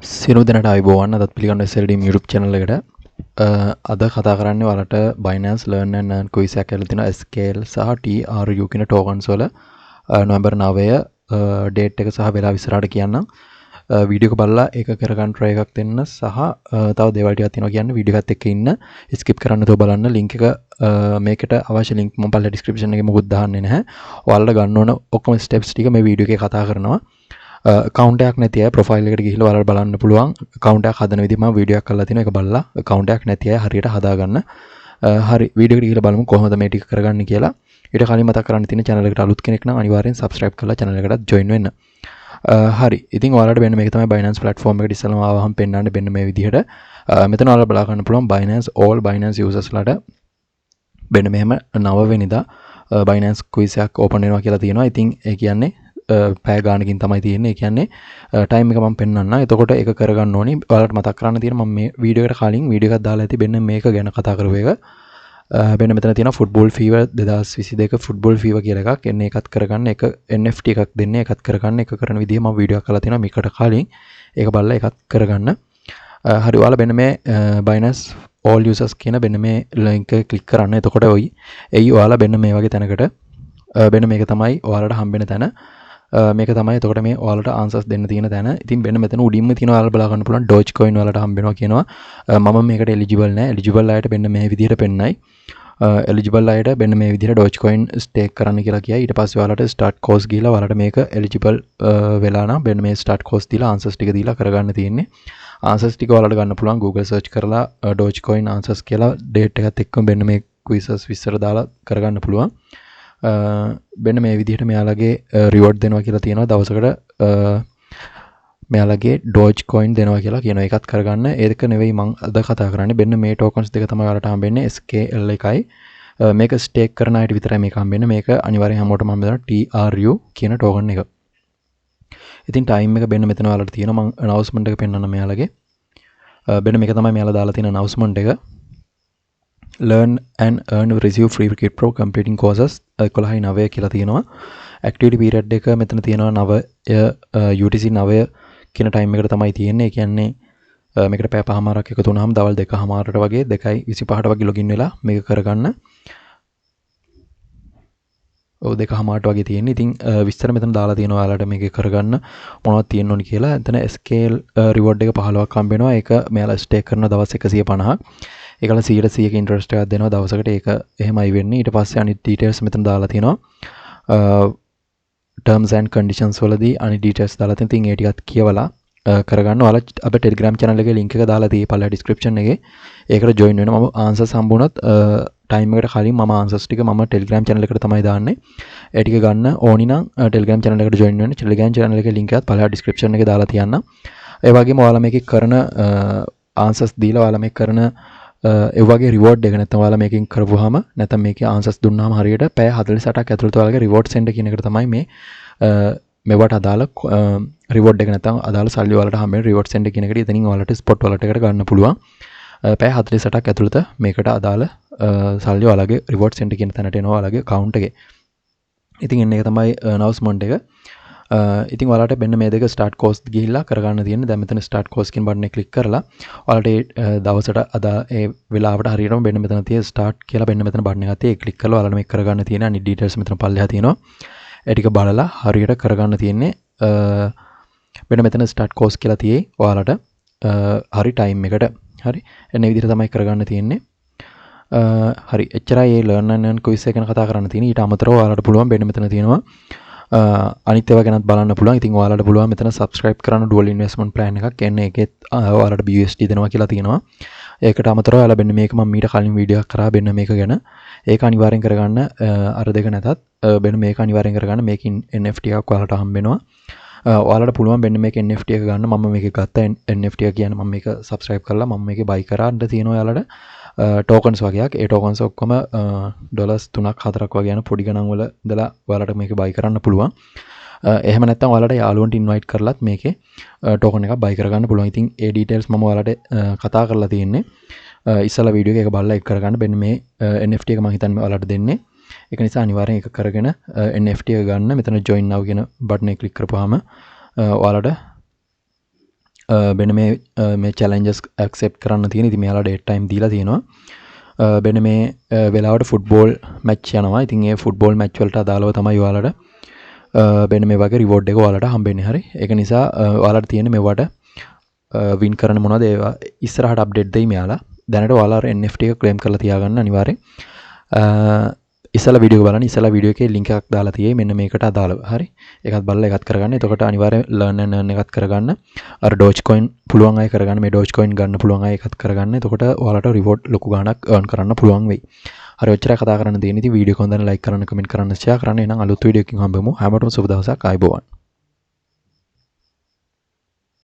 සියලු දෙනාට ආයුබෝවන්. අදත් පිළිගන්න SLDM YouTube channel එකට. අද කතා කරන්නේ ඔයාලට Binance Learn and Earn quiz එකක් කියලා තියෙනවා SKL සහ TRU කියන tokens වල නොවැම්බර් 9 date එක සහ වෙලාව ඉස්සරහට කියන්නම්. වීඩියෝ එක බලලා ඒක කරගන්න try එකක් දෙන්න සහ තව දේවල් ටිකක් තියෙනවා කියන්න වීඩියෝ එකත් එක්ක ඉන්න skip කරන්න නැතුව බලන්න. link එක මේකට අවශ්‍ය link මම පල්ලා description එකේ මොකුත් දාන්නේ නැහැ. ඔයාලට ගන්න ඕන ඔක්කොම steps ටික මේ වීඩියෝ එකේ කතා කරනවා. account එකක් නැති අය profile එකට ගිහිල්ලා ඔයාලට බලන්න පුළුවන්. account එකක් හදන විදිහ මම වීඩියෝ එකක් කරලා තිනවා. ඒක බලලා account එකක් නැති අය හරියට හදාගන්න. හරි වීඩියෝ එකට ගිහිල්ලා බලමු කොහොමද මේ ටික කරගන්නේ කියලා. ඊට කලින් මතක් කරන්න තියෙන channel එකට අලුත් කෙනෙක් නම් අනිවාර්යෙන් subscribe කරලා channel එකටත් join වෙන්න. හරි ඉතින් ඔයාලට මෙන්න මේක තමයි Binance platform එකට ඉස්සෙල්ලාම ආවහම පෙන්නන්න මෙන්න මේ විදිහට. මෙතන ඔයාලා බලා ගන්න පුළුවන් Binance all Binance users ලාට මෙන්න මෙහෙම 9 වෙනිදා Binance quiz එකක් open වෙනවා කියලා තියෙනවා. ඉතින් ඒ කියන්නේ පැය ගානකින් තමයි තියෙන්නේ. ඒ කියන්නේ ටයිම් එක මම පෙන්නන්නම්. එතකොට ඒක කරගන්න ඕනි. ඔයාලට මතක් කරන්න තියෙන මම මේ වීඩියෝ එකට කලින් වීඩියෝ එකක් දාලා ඇති මෙන්න මේක ගැන කතා කරපු එක. මෙන්න මෙතන තියෙනවා ෆුට්බෝල් ෆීවර් 2022 ෆුට්බෝල් ෆීවර් කියලා එකක්. එන්නේ එකත් කරගන්න එක NFT එකක් දෙන්නේ එකත් කරගන්න එක කරන විදිහ මම වීඩියෝ එකක් කරලා තියෙනවා මේකට කලින්. ඒක බලලා එකත් කරගන්න. හරි ඔයාලා මෙන්න මේ Binance all users කියන මෙන්න මේ link එක click කරන්න. එතකොට එයි ඔයාලා මෙන්න මේ වගේ තැනකට මෙන්න මේක තමයි ඔයාලට හම්බෙන තැන. මේක තමයි එතකොට මේ ඔයාලට answers දෙන්න තියෙන තැන. ඉතින් මෙන්න මෙතන උඩින්ම තියෙන ඔයාලා බලා ගන්න පුළුවන් DOGE coin ඔයාලට හම්බෙනවා කියනවා. මම මේකට eligible නෑ. eligible අයට මෙන්න මේ විදිහට පෙන්නයි. eligible අයට මෙන්න මේ විදිහට DOGE coin stake කරන්න කියලා කියයි. ඊට පස්සේ ඔයාලට start course ගිහලා ඔයාලට මේක eligible වෙලා නම් මෙන්න මේ start course දීලා answers ටික දීලා කරගන්න තියෙන්නේ. answers ටික ඔයාලට ගන්න පුළුවන් Google search කරලා DOGE coin answers කියලා date එකත් එක්කම මෙන්න මේ quizzes විස්තර දාලා කරගන්න පුළුවන්. මෙන්න මේ විදිහට මෙයාලගේ රිවෝඩ් දෙනවා කියලා තියෙනවා දවසකට මෙයාලගේ DOGE coin දෙනවා කියලා කියනවා. ඒකත් කරගන්න. ඒක නෙවෙයි මම අද කතා කරන්නේ. මෙන්න මේ tokens දෙක තමයි ඔයාලට හම්බෙන්නේ SKL එකයි. මේක stake කරන අයට විතරයි මේක හම්බෙන්නේ. මේක අනිවාර්යෙන් හැමෝටම හම්බ වෙනවා TRU කියන token එක. ඉතින් time එක මෙන්න මෙතන ඔයාලට තියෙනවා. මම announcement එක පෙන්නන්න මෙයාලගේ. මෙන්න මේක තමයි මෙයාලා දාලා තියෙන announcement එක. Learn and earn receive free crypto completing courses 11/9 කියලා තියෙනවා. activity period එක මෙතන තියෙනවා 9 UTC 9 කියන time එකට තමයි තියෙන්නේ. ඒ කියන්නේ මේකට පැය 5මාරක් එකතු වුණාම දවල් 2:00ට වගේ 2:25ට වගේ login වෙලා මේක කරගන්න. ඔව් 2:00ට වගේ තියෙන්නේ. ඉතින් විස්තර මෙතන දාලා තියෙනවා ඔයාලට මේක කරගන්න මොනවද තියෙන්න ඕනි කියලා. එතන SKL reward එක 15ක් හම්බ වෙනවා. ඒක මෙයාලා stake කරන දවස් 150ක්. ඒකල 100% ඉන්ට්‍රස්ට් එකක් දෙනවා දවසකට. ඒක එහෙමයි වෙන්නේ. ඊට පස්සේ අනිත් details මෙතන දාලා තිනවා. terms and conditions වලදී අනිත් details දාලා තියෙනවා. ඉතින් ඒ ටිකත් කියවලා කරගන්න. ඔයාලා අපේ Telegram channel එකේ link එක දාලා තියෙයි පළල description එකේ. ඒකට join වෙන්න. මම answers හම්බුණත් time එකට කලින් මම answers ටික මම Telegram channel එකට තමයි දාන්නේ. ඒ ටික ගන්න ඕනි නම් Telegram channel එකට join වෙන්න. Telegram channel එකේ link එකත් පළල description එකේ දාලා තියන්න. ඒ වගේම ඔයාලා මේකේ කරන answers දීලා ඔයාලා මේ කරන ඒ වගේ රිවෝඩ් එක නැත්නම් ඔයාලා මේකෙන් කරපුවාම නැත්නම් මේකේ ආන්සර්ස් දුන්නාම හරියට පැය 48ක් ඇතුළත ඔයාලගේ රිවෝඩ් සෙන්ඩර් කියන එකට තමයි මේ මෙවට අදාළ රිවෝඩ් එක නැත්නම් අදාළ සල්ලි ඔයාලට හම්බෙන රිවෝඩ් සෙන්ඩර් කියන එකට ඉතින් ඔයාලට ස්පොට් වලට එකට ගන්න පුළුවන්. පැය 48ක් ඇතුළත මේකට අදාළ සල්ලි ඔයාලගේ රිවෝඩ් සෙන්ඩර් කියන තැනට එනවා ඔයාලගේ account එකේ. ඉතින් එන්න එක තමයි announcement එක. ඉතින් ඔයාලට මෙන්න මේ දෙක start course ගිහිල්ලා කරගන්න තියෙන්නේ. දැන් මෙතන start course කියන බටන් එක click කරලා ඔයාලට ඒ දවසට ඒ වෙලාවට හරියටම මෙන්න මෙතන තියෙන start කියලා මෙන්න මෙතන බටන් එකක් තියෙයි. ඒ click කරලා ඔයාලට මේක කරගන්න තියෙන අනිත් details මෙතන පල්ලෙහා තියෙනවා. ඒ ටික බලලා හරියට කරගන්න තියෙන්නේ. මෙන්න මෙතන start course කියලා තියෙයි ඔයාලට හරි time එකට. හරි එන්න විදිහට තමයි කරගන්න තියෙන්නේ. හරි එච්චරයි මේ learn and earn quiz එක ගැන කතා කරන්න තියෙන්නේ. ඊට අමතරව ඔයාලට පුළුවන් මෙන්න මෙතන තියෙනවා අනිත් ඒවා ගැනත් බලන්න පුළුවන්. ඉතින් ඔයාලට පුළුවන් මෙතන subscribe කරන්න dual investment plan එකක්. එන්නේ ඒකෙත් ඔයාලට BUSD දෙනවා කියලා තියෙනවා. ඒකට අමතරව ඔයාලා මෙන්න මේක මම ඊට කලින් වීඩියෝ එකක් කරා මෙන්න මේක ගැන. ඒක අනිවාර්යෙන් කරගන්න. අර දෙක නැතත් මෙන්න මේක අනිවාර්යෙන් කරගන්න. මේකෙන් NFT එකක් ඔයාලට හම්බ වෙනවා. ඔයාලට පුළුවන් මෙන්න මේක NFT එක ගන්න. මම මේක ගත්ත NFT එක කියන්නේ මම මේක subscribe කරලා මම මේකේ buy කරාන්න තියෙනවා ඔයාලට. tokens වගේක්. ඒ tokens ඔක්කොම ඩොලර්ස් 3ක් 4ක් වගේ යන පොඩි ගණන් වල ඉඳලා ඔයාලට මේක buy කරන්න පුළුවන්. එහෙම නැත්නම් ඔයාලට යාළුවන්ට invite කරලත් මේකේ token එකක් buy කරගන්න පුළුවන්. ඉතින් ඒ details මම ඔයාලට කතා කරලා තියෙන්නේ. ඉස්සලා වීඩියෝ එක බලලා ඒක කරගන්න. මෙන්න මේ NFT එක මම හිතන්නේ ඔයාලට දෙන්නේ. ඒක නිසා අනිවාර්යෙන් ඒක කරගෙන NFT එක ගන්න. මෙතන join now කියන බටන් එක click කරපුවාම ඔයාලට බෙන මේ චැලෙන්ජස් ඇක්සෙප්ට් කරන්න තියෙන. ඉතින් මෙයාලා ඩේට් ටයිම් දීලා තියෙනවා. බෙන මේ වෙලාවට ෆුට්බෝල් මැච් යනවා. ඉතින් ඒ ෆුට්බෝල් මැච් වලට අදාළව තමයි ඔයාලට බෙන මේ වගේ රිවෝඩ් එක ඔයාලට හම්බෙන්නේ. හරි. ඒක නිසා ඔයාලට තියෙන මේවට වින් කරන්න මොනවද ඒවා ඉස්සරහට අප්ඩේට් දෙයි මෙයාලා. දැනට ඔයාලා NFT එක ක්ලේම් කරලා තියාගන්න අනිවාර්යෙන්. ඉස්සලා වීඩියෝ බලන්න. ඉස්සලා වීඩියෝ එකේ ලින්ක් එකක් දාලා තියෙයි මෙන්න මේකට අදාළව. හරි. ඒකත් බලලා ඒකත් කරගන්න. එතකොට අනිවාර්යෙන් learn and earn එකත් කරගන්න. අර Doge coin පුළුවන් අය කරගන්න. මේ Doge coin ගන්න පුළුවන් අය ඒකත් කරගන්න. එතකොට ඔයාලට reward ලොකු ගාණක් earn කරන්න පුළුවන් වෙයි. හරි ඔච්චරයි කතා කරන්න තියෙන්නේ. ඉතින් වීඩියෝ එක හොඳට like කරන්න, comment කරන්න, share කරන්න. එහෙනම් අලුත් වීඩියෝ එකකින් හම්බෙමු. හැමෝටම සුබ දවසක්. ආයුබෝවන්.